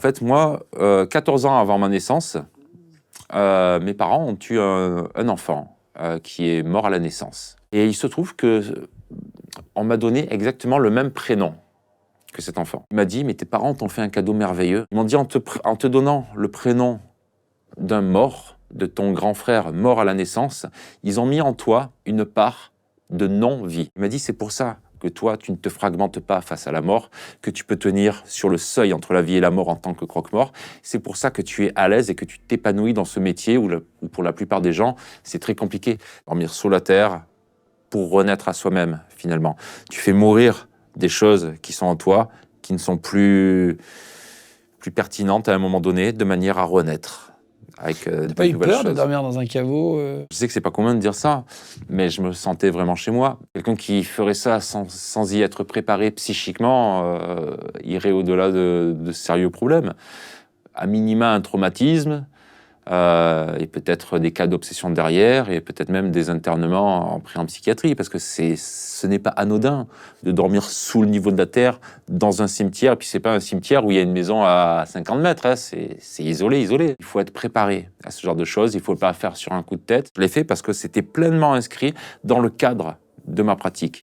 fait, moi, 14 ans avant ma naissance, mes parents ont eu un enfant qui est mort à la naissance. Et il se trouve que on m'a donné exactement le même prénom que cet enfant. Il m'a dit, mais tes parents t'ont fait un cadeau merveilleux. Ils m'ont dit, en te donnant le prénom d'un mort, de ton grand frère mort à la naissance, ils ont mis en toi une part de non-vie. Il m'a dit, c'est pour ça que toi, tu ne te fragmentes pas face à la mort, que tu peux tenir sur le seuil entre la vie et la mort en tant que croque-mort. C'est pour ça que tu es à l'aise et que tu t'épanouis dans ce métier où pour la plupart des gens, c'est très compliqué. Dormir sous la terre pour renaître à soi-même, finalement. Tu fais mourir des choses qui sont en toi, qui ne sont plus pertinentes à un moment donné, de manière à renaître. Avec T'as pas eu peur de dormir dans un caveau Je sais que c'est pas commun de dire ça, mais je me sentais vraiment chez moi. Quelqu'un qui ferait ça sans y être préparé psychiquement irait au-delà de sérieux problèmes. À minima, un traumatisme, et peut-être des cas d'obsession derrière, et peut-être même des internements en psychiatrie, parce que ce n'est pas anodin de dormir sous le niveau de la terre dans un cimetière, et puis c'est pas un cimetière où il y a une maison à 50 mètres, hein, c'est isolé. Il faut être préparé à ce genre de choses, il faut pas faire sur un coup de tête. Je l'ai fait parce que c'était pleinement inscrit dans le cadre de ma pratique.